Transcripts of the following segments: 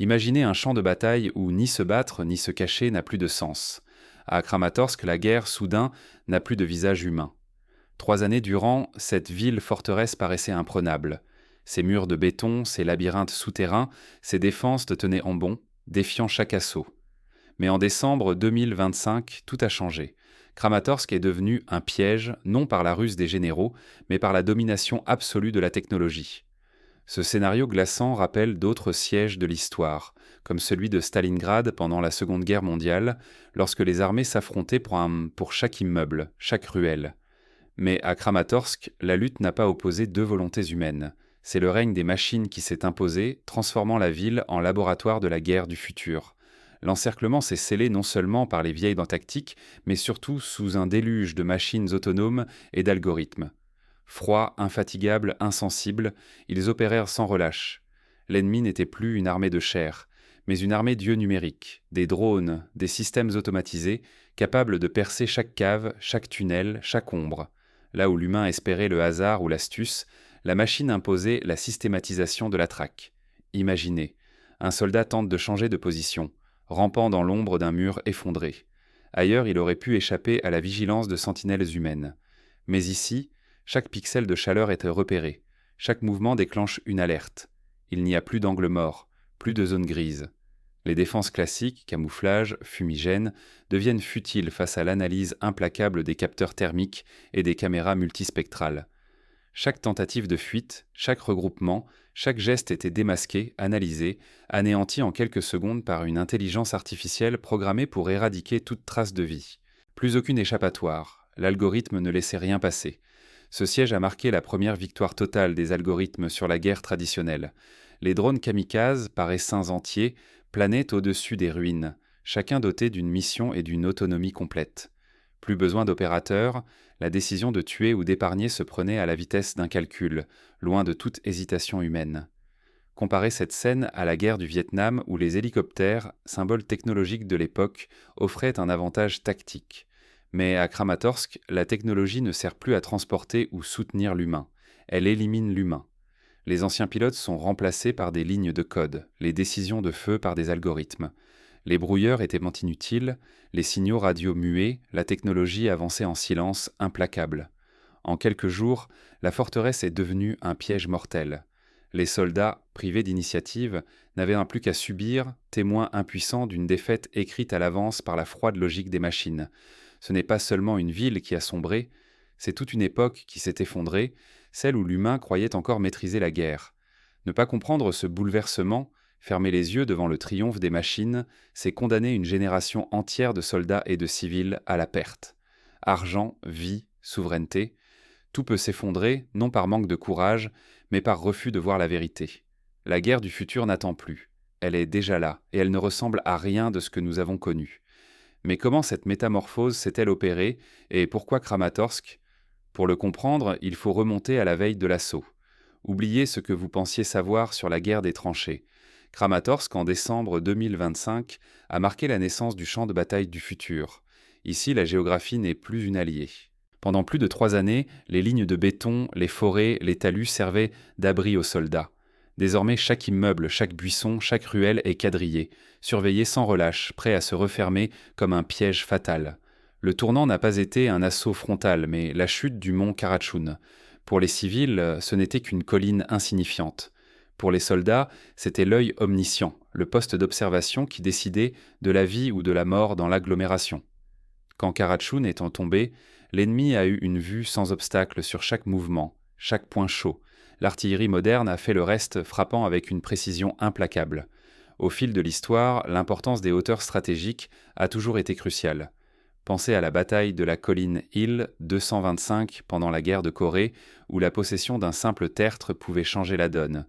Imaginez un champ de bataille où ni se battre ni se cacher n'a plus de sens. À Kramatorsk, la guerre, soudain, n'a plus de visage humain. 3 années durant, cette ville-forteresse paraissait imprenable. Ses murs de béton, ses labyrinthes souterrains, ses défenses te tenaient en bon, défiant chaque assaut. Mais en décembre 2025, tout a changé. Kramatorsk est devenu un piège, non par la ruse des généraux, mais par la domination absolue de la technologie. Ce scénario glaçant rappelle d'autres sièges de l'histoire, comme celui de Stalingrad pendant la Seconde Guerre mondiale, lorsque les armées s'affrontaient pour chaque immeuble, chaque ruelle. Mais à Kramatorsk, la lutte n'a pas opposé deux volontés humaines. C'est le règne des machines qui s'est imposé, transformant la ville en laboratoire de la guerre du futur. L'encerclement s'est scellé non seulement par les vieilles dents tactiques, mais surtout sous un déluge de machines autonomes et d'algorithmes. Froids, infatigables, insensibles, ils opérèrent sans relâche. L'ennemi n'était plus une armée de chair, mais une armée d'yeux numériques, des drones, des systèmes automatisés, capables de percer chaque cave, chaque tunnel, chaque ombre. Là où l'humain espérait le hasard ou l'astuce, la machine imposait la systématisation de la traque. Imaginez, un soldat tente de changer de position, rampant dans l'ombre d'un mur effondré. Ailleurs, il aurait pu échapper à la vigilance de sentinelles humaines. Mais ici, chaque pixel de chaleur est repéré, chaque mouvement déclenche une alerte. Il n'y a plus d'angle mort, plus de zone grise. Les défenses classiques, camouflage, fumigène, deviennent futiles face à l'analyse implacable des capteurs thermiques et des caméras multispectrales. Chaque tentative de fuite, chaque regroupement, chaque geste était démasqué, analysé, anéanti en quelques secondes par une intelligence artificielle programmée pour éradiquer toute trace de vie. Plus aucune échappatoire, l'algorithme ne laissait rien passer. Ce siège a marqué la première victoire totale des algorithmes sur la guerre traditionnelle. Les drones kamikazes, par essaims entiers, planaient au-dessus des ruines, chacun doté d'une mission et d'une autonomie complète. Plus besoin d'opérateurs, la décision de tuer ou d'épargner se prenait à la vitesse d'un calcul, loin de toute hésitation humaine. Comparez cette scène à la guerre du Vietnam où les hélicoptères, symbole technologique de l'époque, offraient un avantage tactique. Mais à Kramatorsk, la technologie ne sert plus à transporter ou soutenir l'humain. Elle élimine l'humain. Les anciens pilotes sont remplacés par des lignes de code, les décisions de feu par des algorithmes. Les brouilleurs étaient inutiles, les signaux radio muets, la technologie avançait en silence implacable. En quelques jours, la forteresse est devenue un piège mortel. Les soldats, privés d'initiative, n'avaient plus qu'à subir, témoins impuissants d'une défaite écrite à l'avance par la froide logique des machines. Ce n'est pas seulement une ville qui a sombré, c'est toute une époque qui s'est effondrée, celle où l'humain croyait encore maîtriser la guerre. Ne pas comprendre ce bouleversement, fermer les yeux devant le triomphe des machines, c'est condamner une génération entière de soldats et de civils à la perte. Argent, vie, souveraineté, tout peut s'effondrer, non par manque de courage, mais par refus de voir la vérité. La guerre du futur n'attend plus. Elle est déjà là, et elle ne ressemble à rien de ce que nous avons connu. Mais comment cette métamorphose s'est-elle opérée, et pourquoi Kramatorsk ? Pour le comprendre, il faut remonter à la veille de l'assaut. Oubliez ce que vous pensiez savoir sur la guerre des tranchées. Kramatorsk, en décembre 2025, a marqué la naissance du champ de bataille du futur. Ici, la géographie n'est plus une alliée. Pendant plus de 3 années, les lignes de béton, les forêts, les talus servaient d'abri aux soldats. Désormais, chaque immeuble, chaque buisson, chaque ruelle est quadrillé, surveillé sans relâche, prêt à se refermer comme un piège fatal. Le tournant n'a pas été un assaut frontal, mais la chute du mont Karachoun. Pour les civils, ce n'était qu'une colline insignifiante. Pour les soldats, c'était l'œil omniscient, le poste d'observation qui décidait de la vie ou de la mort dans l'agglomération. Quand Karachoun étant tombé, l'ennemi a eu une vue sans obstacle sur chaque mouvement, chaque point chaud. L'artillerie moderne a fait le reste, frappant avec une précision implacable. Au fil de l'histoire, l'importance des hauteurs stratégiques a toujours été cruciale. Pensez à la bataille de la colline Hill 225 pendant la guerre de Corée, où la possession d'un simple tertre pouvait changer la donne.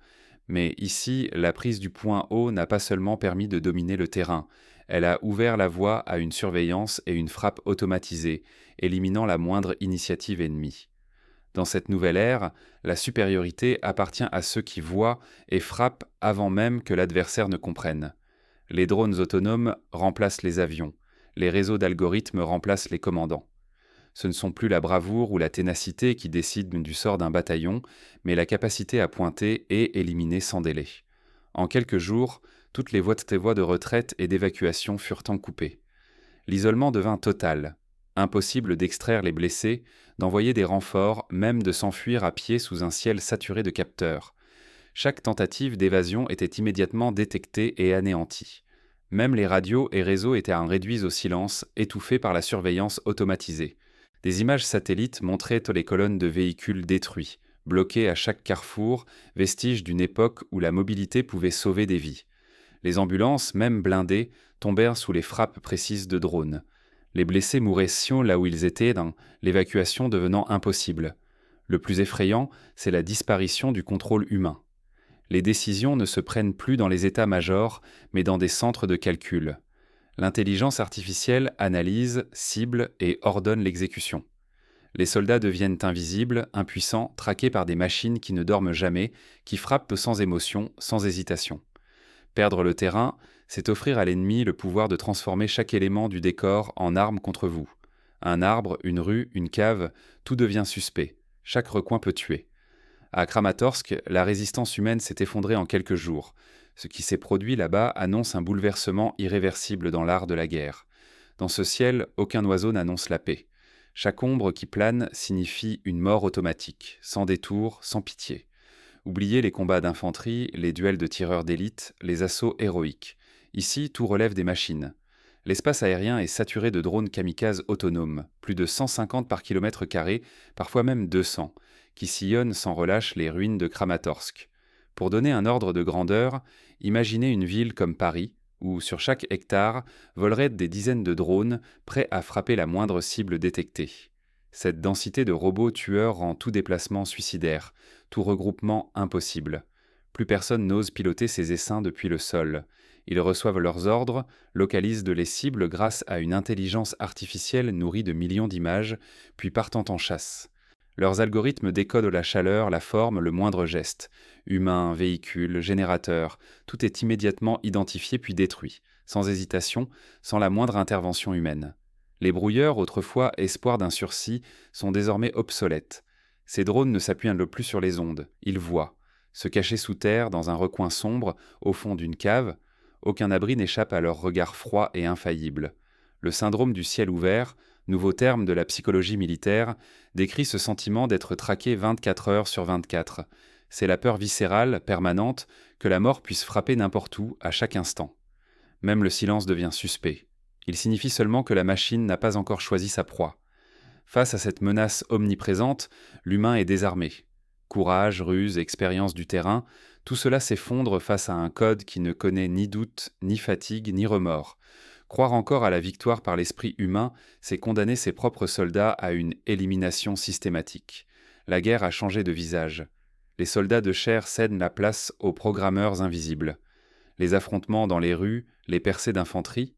Mais ici, la prise du point haut n'a pas seulement permis de dominer le terrain, elle a ouvert la voie à une surveillance et une frappe automatisée, éliminant la moindre initiative ennemie. Dans cette nouvelle ère, la supériorité appartient à ceux qui voient et frappent avant même que l'adversaire ne comprenne. Les drones autonomes remplacent les avions, les réseaux d'algorithmes remplacent les commandants. Ce ne sont plus la bravoure ou la ténacité qui décident du sort d'un bataillon, mais la capacité à pointer et éliminer sans délai. En quelques jours, Toutes les voies de retraite et d'évacuation furent coupées. L'isolement devint total. Impossible d'extraire les blessés, d'envoyer des renforts, même de s'enfuir à pied sous un ciel saturé de capteurs. Chaque tentative d'évasion était immédiatement détectée et anéantie. Même les radios et réseaux étaient réduits au silence, étouffés par la surveillance automatisée. Des images satellites montraient les colonnes de véhicules détruits, bloqués à chaque carrefour, vestiges d'une époque où la mobilité pouvait sauver des vies. Les ambulances, même blindées, tombèrent sous les frappes précises de drones. Les blessés mouraient là où ils étaient, l'évacuation devenant impossible. Le plus effrayant, c'est la disparition du contrôle humain. Les décisions ne se prennent plus dans les états-majors, mais dans des centres de calcul. L'intelligence artificielle analyse, cible et ordonne l'exécution. Les soldats deviennent invisibles, impuissants, traqués par des machines qui ne dorment jamais, qui frappent sans émotion, sans hésitation. Perdre le terrain, c'est offrir à l'ennemi le pouvoir de transformer chaque élément du décor en arme contre vous. Un arbre, une rue, une cave, tout devient suspect. Chaque recoin peut tuer. À Kramatorsk, la résistance humaine s'est effondrée en quelques jours. Ce qui s'est produit là-bas annonce un bouleversement irréversible dans l'art de la guerre. Dans ce ciel, aucun oiseau n'annonce la paix. Chaque ombre qui plane signifie une mort automatique, sans détour, sans pitié. Oubliez les combats d'infanterie, les duels de tireurs d'élite, les assauts héroïques. Ici, tout relève des machines. L'espace aérien est saturé de drones kamikazes autonomes, plus de 150 par kilomètre carré, parfois même 200, qui sillonnent sans relâche les ruines de Kramatorsk. Pour donner un ordre de grandeur, imaginez une ville comme Paris, où sur chaque hectare voleraient des dizaines de drones prêts à frapper la moindre cible détectée. Cette densité de robots tueurs rend tout déplacement suicidaire, tout regroupement impossible. Plus personne n'ose piloter ses essaims depuis le sol. Ils reçoivent leurs ordres, localisent les cibles grâce à une intelligence artificielle nourrie de millions d'images, puis partent en chasse. Leurs algorithmes décodent la chaleur, la forme, le moindre geste. Humains, véhicules, générateurs, tout est immédiatement identifié puis détruit, sans hésitation, sans la moindre intervention humaine. Les brouilleurs, autrefois espoir d'un sursis, sont désormais obsolètes. Ces drones ne s'appuient plus sur les ondes, ils voient. Se cacher sous terre, dans un recoin sombre, au fond d'une cave, aucun abri n'échappe à leur regard froid et infaillible. Le syndrome du ciel ouvert, nouveau terme de la psychologie militaire, décrit ce sentiment d'être traqué 24 heures sur 24. C'est la peur viscérale, permanente, que la mort puisse frapper n'importe où, à chaque instant. Même le silence devient suspect. Il signifie seulement que la machine n'a pas encore choisi sa proie. Face à cette menace omniprésente, l'humain est désarmé. Courage, ruse, expérience du terrain, tout cela s'effondre face à un code qui ne connaît ni doute, ni fatigue, ni remords. Croire encore à la victoire par l'esprit humain, c'est condamner ses propres soldats à une élimination systématique. La guerre a changé de visage. Les soldats de chair cèdent la place aux programmeurs invisibles. Les affrontements dans les rues, les percées d'infanterie,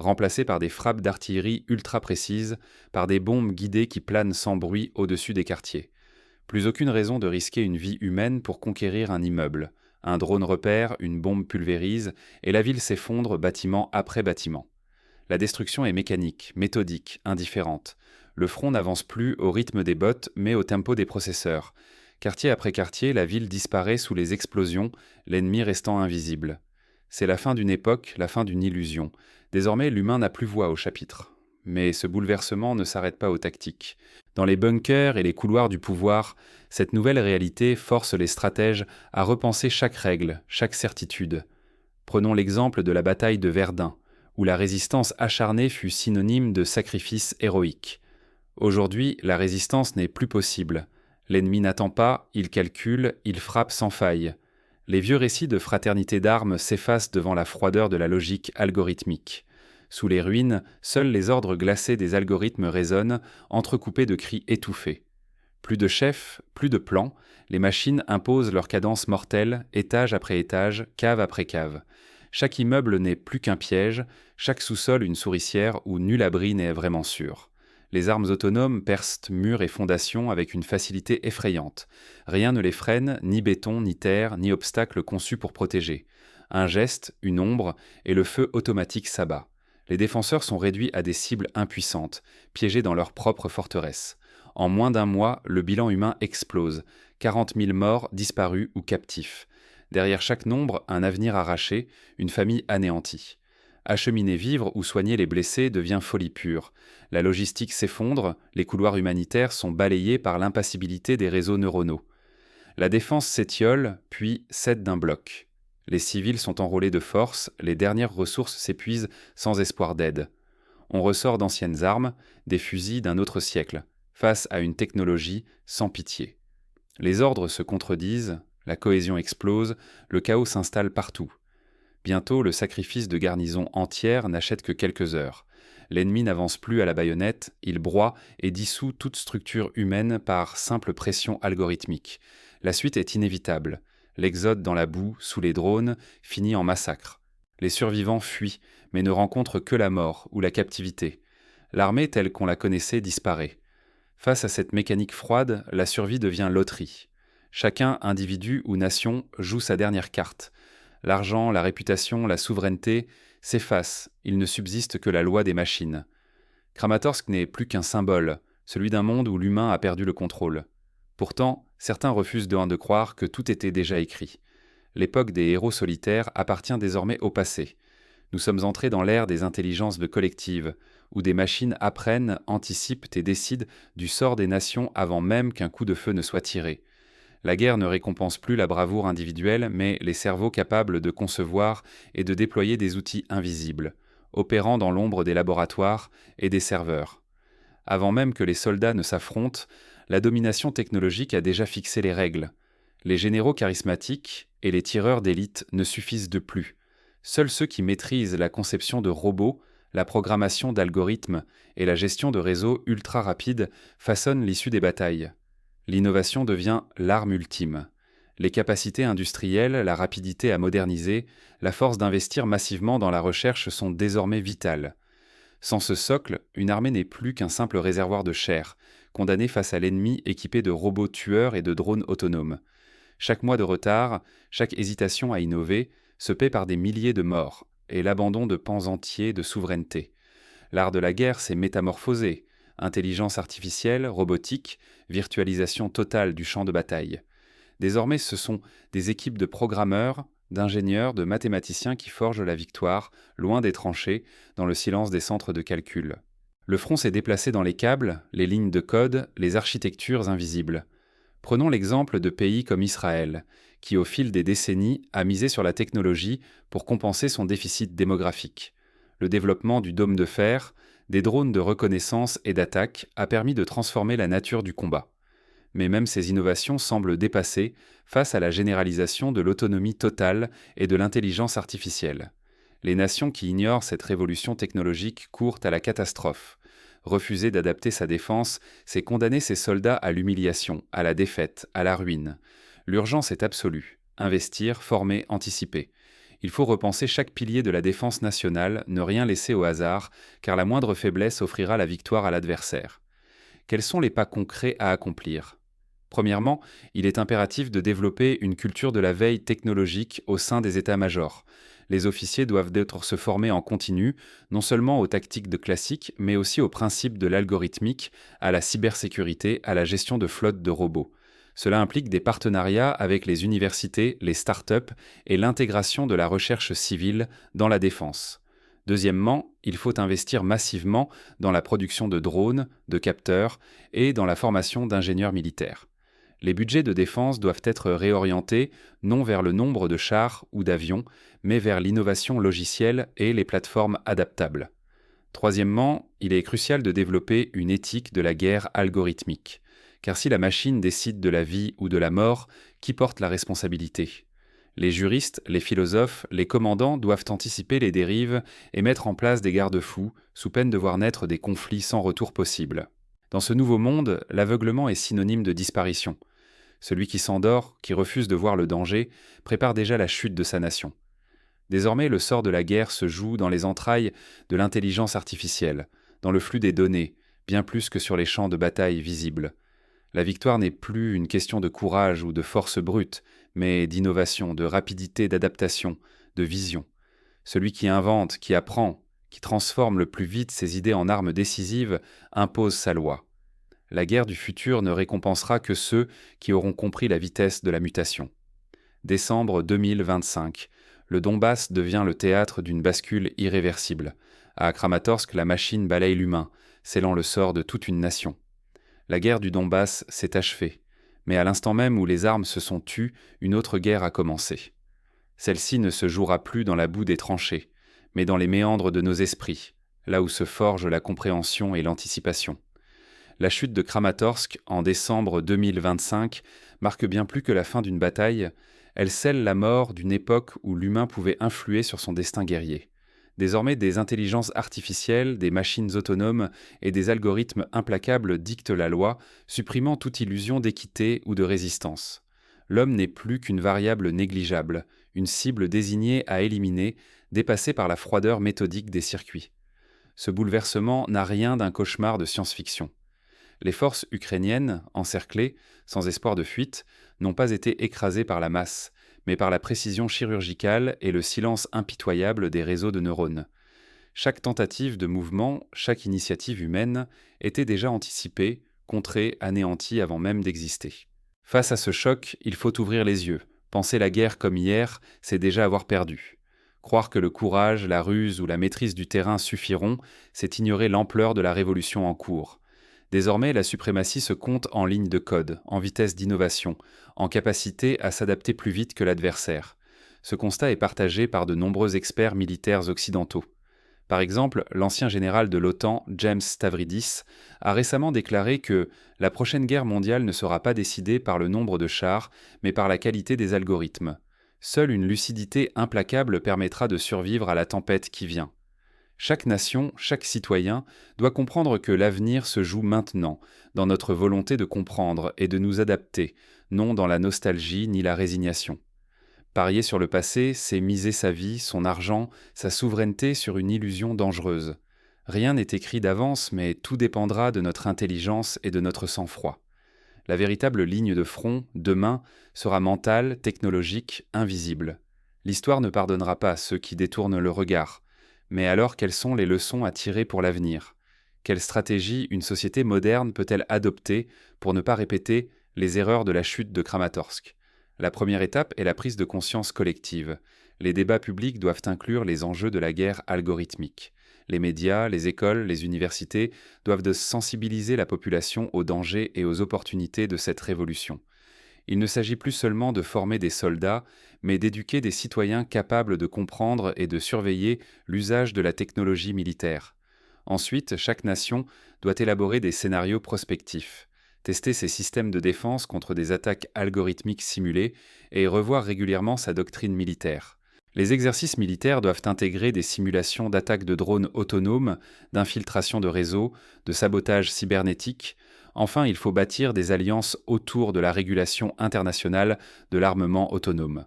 remplacés par des frappes d'artillerie ultra précises, par des bombes guidées qui planent sans bruit au-dessus des quartiers. Plus aucune raison de risquer une vie humaine pour conquérir un immeuble. Un drone repère, une bombe pulvérise, et la ville s'effondre bâtiment après bâtiment. La destruction est mécanique, méthodique, indifférente. Le front n'avance plus au rythme des bottes, mais au tempo des processeurs. Quartier après quartier, la ville disparaît sous les explosions, l'ennemi restant invisible. C'est la fin d'une époque, la fin d'une illusion. Désormais, l'humain n'a plus voix au chapitre. Mais ce bouleversement ne s'arrête pas aux tactiques. Dans les bunkers et les couloirs du pouvoir, cette nouvelle réalité force les stratèges à repenser chaque règle, chaque certitude. Prenons l'exemple de la bataille de Verdun, où la résistance acharnée fut synonyme de sacrifice héroïque. Aujourd'hui, la résistance n'est plus possible. L'ennemi n'attend pas, il calcule, il frappe sans faille. Les vieux récits de fraternité d'armes s'effacent devant la froideur de la logique algorithmique. Sous les ruines, seuls les ordres glacés des algorithmes résonnent, entrecoupés de cris étouffés. Plus de chefs, plus de plans, les machines imposent leur cadence mortelle, étage après étage, cave après cave. Chaque immeuble n'est plus qu'un piège, chaque sous-sol une souricière où nul abri n'est vraiment sûr. Les armes autonomes percent murs et fondations avec une facilité effrayante. Rien ne les freine, ni béton, ni terre, ni obstacle conçu pour protéger. Un geste, une ombre, et le feu automatique s'abat. Les défenseurs sont réduits à des cibles impuissantes, piégées dans leur propre forteresse. En moins d'un mois, le bilan humain explose. 40 000 morts, disparus ou captifs. Derrière chaque nombre, un avenir arraché, une famille anéantie. Acheminer vivres ou soigner les blessés devient folie pure. La logistique s'effondre, les couloirs humanitaires sont balayés par l'impassibilité des réseaux neuronaux. La défense s'étiole, puis cède d'un bloc. Les civils sont enrôlés de force, les dernières ressources s'épuisent sans espoir d'aide. On ressort d'anciennes armes, des fusils d'un autre siècle, face à une technologie sans pitié. Les ordres se contredisent, la cohésion explose, le chaos s'installe partout. Bientôt, le sacrifice de garnisons entières n'achète que quelques heures. L'ennemi n'avance plus à la baïonnette, il broie et dissout toute structure humaine par simple pression algorithmique. La suite est inévitable. L'exode dans la boue, sous les drones, finit en massacre. Les survivants fuient, mais ne rencontrent que la mort ou la captivité. L'armée telle qu'on la connaissait disparaît. Face à cette mécanique froide, la survie devient loterie. Chacun, individu ou nation, joue sa dernière carte. L'argent, la réputation, la souveraineté s'effacent, il ne subsiste que la loi des machines. Kramatorsk n'est plus qu'un symbole, celui d'un monde où l'humain a perdu le contrôle. Pourtant, certains refusent de croire que tout était déjà écrit. L'époque des héros solitaires appartient désormais au passé. Nous sommes entrés dans l'ère des intelligences collectives, où des machines apprennent, anticipent et décident du sort des nations avant même qu'un coup de feu ne soit tiré. La guerre ne récompense plus la bravoure individuelle, mais les cerveaux capables de concevoir et de déployer des outils invisibles, opérant dans l'ombre des laboratoires et des serveurs. Avant même que les soldats ne s'affrontent, la domination technologique a déjà fixé les règles. Les généraux charismatiques et les tireurs d'élite ne suffisent de plus. Seuls ceux qui maîtrisent la conception de robots, la programmation d'algorithmes et la gestion de réseaux ultra rapides façonnent l'issue des batailles. L'innovation devient l'arme ultime. Les capacités industrielles, la rapidité à moderniser, la force d'investir massivement dans la recherche sont désormais vitales. Sans ce socle, une armée n'est plus qu'un simple réservoir de chair, condamné face à l'ennemi équipé de robots tueurs et de drones autonomes. Chaque mois de retard, chaque hésitation à innover, se paie par des milliers de morts et l'abandon de pans entiers de souveraineté. L'art de la guerre s'est métamorphosé. Intelligence artificielle, robotique, virtualisation totale du champ de bataille. Désormais, ce sont des équipes de programmeurs, d'ingénieurs, de mathématiciens qui forgent la victoire, loin des tranchées, dans le silence des centres de calcul. Le front s'est déplacé dans les câbles, les lignes de code, les architectures invisibles. Prenons l'exemple de pays comme Israël, qui au fil des décennies a misé sur la technologie pour compenser son déficit démographique. Le développement du dôme de fer, des drones de reconnaissance et d'attaque a permis de transformer la nature du combat. Mais même ces innovations semblent dépassées face à la généralisation de l'autonomie totale et de l'intelligence artificielle. Les nations qui ignorent cette révolution technologique courent à la catastrophe. Refuser d'adapter sa défense, c'est condamner ses soldats à l'humiliation, à la défaite, à la ruine. L'urgence est absolue. Investir, former, anticiper. Il faut repenser chaque pilier de la défense nationale, ne rien laisser au hasard, car la moindre faiblesse offrira la victoire à l'adversaire. Quels sont les pas concrets à accomplir ? Premièrement, il est impératif de développer une culture de la veille technologique au sein des états-majors. Les officiers doivent d'être se former en continu, non seulement aux tactiques de classiques, mais aussi aux principes de l'algorithmique, à la cybersécurité, à la gestion de flottes de robots. Cela implique des partenariats avec les universités, les start-up et l'intégration de la recherche civile dans la défense. Deuxièmement, il faut investir massivement dans la production de drones, de capteurs et dans la formation d'ingénieurs militaires. Les budgets de défense doivent être réorientés non vers le nombre de chars ou d'avions, mais vers l'innovation logicielle et les plateformes adaptables. Troisièmement, il est crucial de développer une éthique de la guerre algorithmique. Car si la machine décide de la vie ou de la mort, qui porte la responsabilité ? Les juristes, les philosophes, les commandants doivent anticiper les dérives et mettre en place des garde-fous, sous peine de voir naître des conflits sans retour possible. Dans ce nouveau monde, l'aveuglement est synonyme de disparition. Celui qui s'endort, qui refuse de voir le danger, prépare déjà la chute de sa nation. Désormais, le sort de la guerre se joue dans les entrailles de l'intelligence artificielle, dans le flux des données, bien plus que sur les champs de bataille visibles. La victoire n'est plus une question de courage ou de force brute, mais d'innovation, de rapidité, d'adaptation, de vision. Celui qui invente, qui apprend, qui transforme le plus vite ses idées en armes décisives, impose sa loi. La guerre du futur ne récompensera que ceux qui auront compris la vitesse de la mutation. Décembre 2025. Le Donbass devient le théâtre d'une bascule irréversible. À Kramatorsk, la machine balaye l'humain, scellant le sort de toute une nation. La guerre du Donbass s'est achevée. Mais à l'instant même où les armes se sont tues, une autre guerre a commencé. Celle-ci ne se jouera plus dans la boue des tranchées, mais dans les méandres de nos esprits, là où se forgent la compréhension et l'anticipation. La chute de Kramatorsk en décembre 2025 marque bien plus que la fin d'une bataille, elle scelle la mort d'une époque où l'humain pouvait influer sur son destin guerrier. Désormais, des intelligences artificielles, des machines autonomes et des algorithmes implacables dictent la loi, supprimant toute illusion d'équité ou de résistance. L'homme n'est plus qu'une variable négligeable, une cible désignée à éliminer, dépassée par la froideur méthodique des circuits. Ce bouleversement n'a rien d'un cauchemar de science-fiction. Les forces ukrainiennes, encerclées, sans espoir de fuite, n'ont pas été écrasées par la masse, mais par la précision chirurgicale et le silence impitoyable des réseaux de neurones. Chaque tentative de mouvement, chaque initiative humaine était déjà anticipée, contrée, anéantie avant même d'exister. Face à ce choc, il faut ouvrir les yeux. Penser la guerre comme hier, c'est déjà avoir perdu. Croire que le courage, la ruse ou la maîtrise du terrain suffiront, c'est ignorer l'ampleur de la révolution en cours. Désormais, la suprématie se compte en ligne de code, en vitesse d'innovation, en capacité à s'adapter plus vite que l'adversaire. Ce constat est partagé par de nombreux experts militaires occidentaux. Par exemple, l'ancien général de l'OTAN, James Stavridis, a récemment déclaré que la prochaine guerre mondiale ne sera pas décidée par le nombre de chars, mais par la qualité des algorithmes. Seule une lucidité implacable permettra de survivre à la tempête qui vient. Chaque nation, chaque citoyen doit comprendre que l'avenir se joue maintenant, dans notre volonté de comprendre et de nous adapter, non dans la nostalgie ni la résignation. Parier sur le passé, c'est miser sa vie, son argent, sa souveraineté sur une illusion dangereuse. Rien n'est écrit d'avance, mais tout dépendra de notre intelligence et de notre sang-froid. La véritable ligne de front, demain, sera mentale, technologique, invisible. L'histoire ne pardonnera pas ceux qui détournent le regard. Mais alors, quelles sont les leçons à tirer pour l'avenir? Quelle stratégie une société moderne peut-elle adopter pour ne pas répéter les erreurs de la chute de Kramatorsk? La première étape est la prise de conscience collective. Les débats publics doivent inclure les enjeux de la guerre algorithmique. Les médias, les écoles, les universités doivent sensibiliser la population aux dangers et aux opportunités de cette révolution. Il ne s'agit plus seulement de former des soldats, mais d'éduquer des citoyens capables de comprendre et de surveiller l'usage de la technologie militaire. Ensuite, chaque nation doit élaborer des scénarios prospectifs, tester ses systèmes de défense contre des attaques algorithmiques simulées et revoir régulièrement sa doctrine militaire. Les exercices militaires doivent intégrer des simulations d'attaques de drones autonomes, d'infiltration de réseaux, de sabotage cybernétique. Enfin, il faut bâtir des alliances autour de la régulation internationale de l'armement autonome.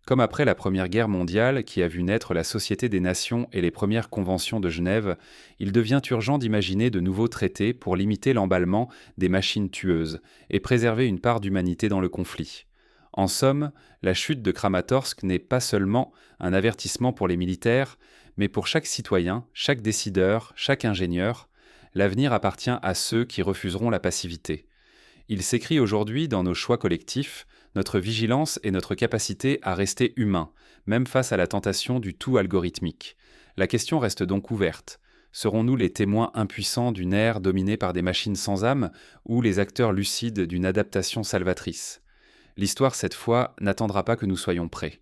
Comme après la Première Guerre mondiale, qui a vu naître la Société des Nations et les premières conventions de Genève, il devient urgent d'imaginer de nouveaux traités pour limiter l'emballement des machines tueuses et préserver une part d'humanité dans le conflit. En somme, la chute de Kramatorsk n'est pas seulement un avertissement pour les militaires, mais pour chaque citoyen, chaque décideur, chaque ingénieur. L'avenir appartient à ceux qui refuseront la passivité. Il s'écrit aujourd'hui dans nos choix collectifs, notre vigilance et notre capacité à rester humains, même face à la tentation du tout algorithmique. La question reste donc ouverte. Serons-nous les témoins impuissants d'une ère dominée par des machines sans âme ou les acteurs lucides d'une adaptation salvatrice? L'histoire, cette fois, n'attendra pas que nous soyons prêts.